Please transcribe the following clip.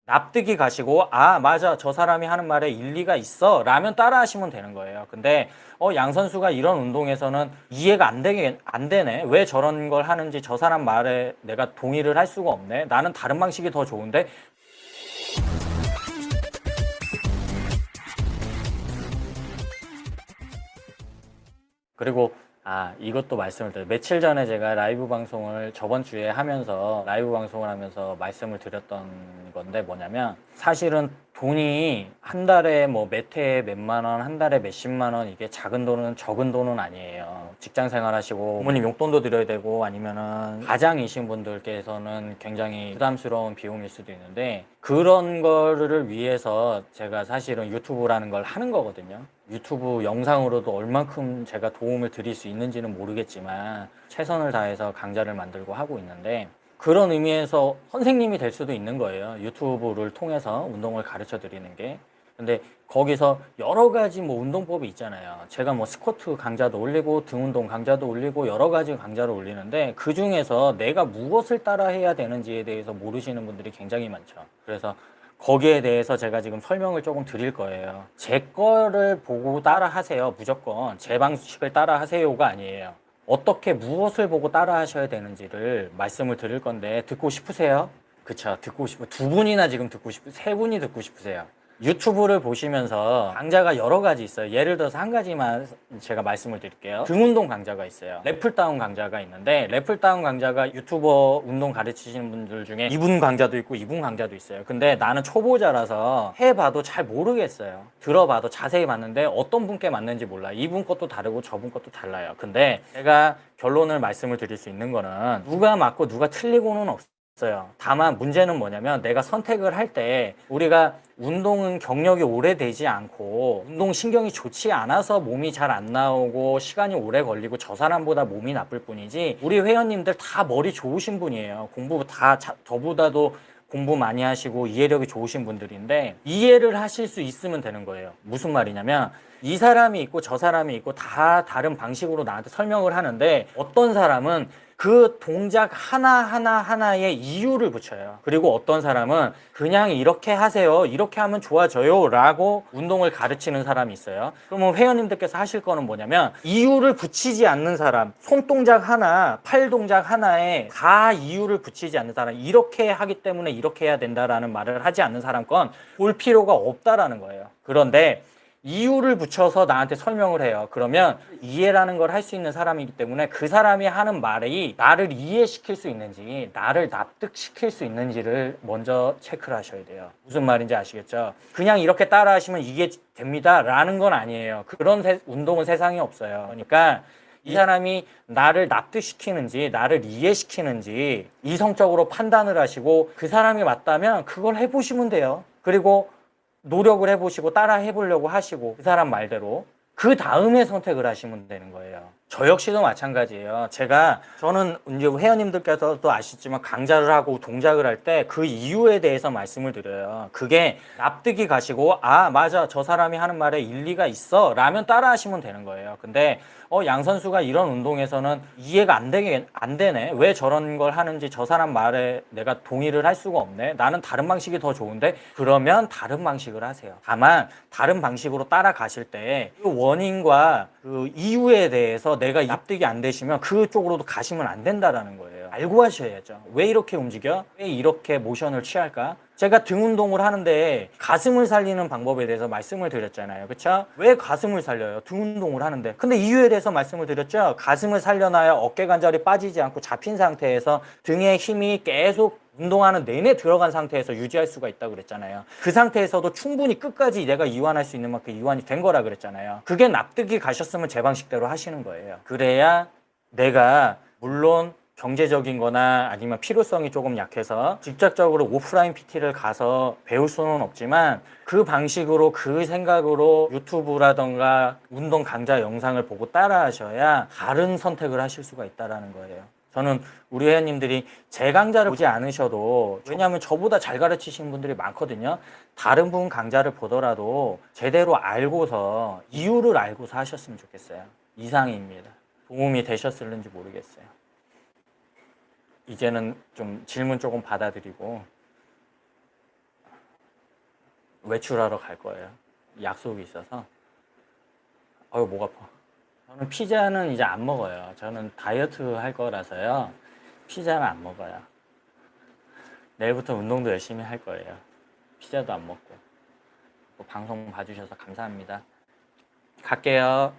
납득이 가시고 아 맞아 저 사람이 하는 말에 일리가 있어 라면 따라 하시면 되는 거예요. 근데 양 선수가 이런 운동에서는 이해가 안 되네, 왜 저런 걸 하는지 저 사람 말에 내가 동의를 할 수가 없네, 나는 다른 방식이 더 좋은데. 그리고 이것도 말씀을 드려요. 며칠 전에 제가 라이브 방송을 저번 주에 하면서 라이브 방송을 하면서 말씀을 드렸던 건데 뭐냐면, 사실은 돈이 한 달에 뭐 몇 회에 몇만 원, 한 달에 몇십만 원, 이게 작은 돈은 적은 돈은 아니에요. 직장 생활하시고 부모님 용돈도 드려야 되고 아니면은 가장이신 분들께서는 굉장히 부담스러운 비용일 수도 있는데, 그런 거를 위해서 제가 사실은 유튜브라는 걸 하는 거거든요. 유튜브 영상으로도 얼만큼 제가 도움을 드릴 수 있는지는 모르겠지만 최선을 다해서 강좌를 만들고 하고 있는데, 그런 의미에서 선생님이 될 수도 있는 거예요. 유튜브를 통해서 운동을 가르쳐 드리는 게. 근데 거기서 여러 가지 뭐 운동법이 있잖아요. 제가 뭐 스쿼트 강좌도 올리고 등 운동 강좌도 올리고 여러 가지 강좌를 올리는데, 그 중에서 내가 무엇을 따라 해야 되는지에 대해서 모르시는 분들이 굉장히 많죠. 그래서 거기에 대해서 제가 지금 설명을 조금 드릴 거예요. 제 거를 보고 따라 하세요. 무조건 제 방식을 따라 하세요가 아니에요. 어떻게 무엇을 보고 따라 하셔야 되는지를 말씀을 드릴 건데, 듣고 싶으세요? 그쵸, 듣고 싶어. 두 분이나 지금 듣고 싶으세요? 세 분이 듣고 싶으세요? 유튜브를 보시면서 강좌가 여러 가지 있어요. 예를 들어서 한 가지만 제가 말씀을 드릴게요. 등 운동 강좌가 있어요. 래플다운 강좌가 있는데, 래플다운 강좌가 유튜버 운동 가르치시는 분들 중에 2분 강좌도 있고 2분 강좌도 있어요. 근데 나는 초보자라서 해봐도 잘 모르겠어요. 들어봐도 자세히 봤는데 어떤 분께 맞는지 몰라요. 이분 것도 다르고 저분 것도 달라요. 근데 제가 결론을 말씀을 드릴 수 있는 거는, 누가 맞고 누가 틀리고는 없어요. 다만 문제는 뭐냐면, 내가 선택을 할 때 우리가 운동은 경력이 오래되지 않고 운동 신경이 좋지 않아서 몸이 잘 안 나오고 시간이 오래 걸리고 저 사람보다 몸이 나쁠 뿐이지, 우리 회원님들 다 머리 좋으신 분이에요. 공부 다 저보다도 공부 많이 하시고 이해력이 좋으신 분들인데, 이해를 하실 수 있으면 되는 거예요. 무슨 말이냐면, 이 사람이 있고 저 사람이 있고 다 다른 방식으로 나한테 설명을 하는데, 어떤 사람은 그 동작 하나하나에 이유를 붙여요. 그리고 어떤 사람은 그냥 이렇게 하세요, 이렇게 하면 좋아져요 라고 운동을 가르치는 사람이 있어요. 그러면 회원님들께서 하실 거는 뭐냐면, 이유를 붙이지 않는 사람, 손동작 하나, 팔 동작 하나에 다 이유를 붙이지 않는 사람, 이렇게 하기 때문에 이렇게 해야 된다라는 말을 하지 않는 사람 건 볼 필요가 없다라는 거예요. 그런데 이유를 붙여서 나한테 설명을 해요. 그러면 이해라는 걸 할 수 있는 사람이기 때문에, 그 사람이 하는 말이 나를 이해시킬 수 있는지 나를 납득시킬 수 있는지를 먼저 체크를 하셔야 돼요. 무슨 말인지 아시겠죠? 그냥 이렇게 따라 하시면 이게 됩니다 라는 건 아니에요. 그런 운동은 세상에 없어요. 그러니까 이 사람이 나를 납득시키는지 나를 이해시키는지 이성적으로 판단을 하시고, 그 사람이 맞다면 그걸 해보시면 돼요. 그리고 노력을 해보시고 따라 해보려고 하시고, 그 사람 말대로 그 다음에 선택을 하시면 되는 거예요. 저 역시도 마찬가지예요. 저는 이제 회원님들께서도 아시지만 강좌를 하고 동작을 할 때 그 이유에 대해서 말씀을 드려요. 그게 납득이 가시고 아 맞아 저 사람이 하는 말에 일리가 있어 라면 따라 하시면 되는 거예요. 근데 양 선수가 이런 운동에서는 이해가 안 되네, 왜 저런 걸 하는지 저 사람 말에 내가 동의를 할 수가 없네, 나는 다른 방식이 더 좋은데, 그러면 다른 방식을 하세요. 다만 다른 방식으로 따라가실 때 그 원인과 그 이유에 대해서 내가 납득이 안 되시면 그쪽으로도 가시면 안 된다라는 거예요. 알고 하셔야죠. 왜 이렇게 움직여? 왜 이렇게 모션을 취할까? 제가 등 운동을 하는데 가슴을 살리는 방법에 대해서 말씀을 드렸잖아요. 그쵸? 왜 가슴을 살려요? 등 운동을 하는데. 근데 이유에 대해서 말씀을 드렸죠? 가슴을 살려놔야 어깨 관절이 빠지지 않고 잡힌 상태에서 등의 힘이 계속 운동하는 내내 들어간 상태에서 유지할 수가 있다고 그랬잖아요. 그 상태에서도 충분히 끝까지 내가 이완할 수 있는 만큼 이완이 된 거라 그랬잖아요. 그게 납득이 가셨으면 제 방식대로 하시는 거예요. 그래야 내가 물론 경제적인 거나 아니면 필요성이 조금 약해서 직접적으로 오프라인 PT를 가서 배울 수는 없지만, 그 방식으로 그 생각으로 유튜브라던가 운동 강좌 영상을 보고 따라 하셔야 다른 선택을 하실 수가 있다는 거예요. 저는 우리 회원님들이 제 강좌를 보지 않으셔도, 왜냐하면 저보다 잘 가르치시는 분들이 많거든요. 다른 분 강좌를 보더라도 제대로 알고서 이유를 알고서 하셨으면 좋겠어요. 이상입니다. 도움이 되셨을는지 모르겠어요. 이제는 좀 질문 조금 받아드리고, 외출하러 갈 거예요. 약속이 있어서. 목 아파. 저는 피자는 이제 안 먹어요. 저는 다이어트 할 거라서요. 피자는 안 먹어요. 내일부터 운동도 열심히 할 거예요. 피자도 안 먹고. 방송 봐주셔서 감사합니다. 갈게요.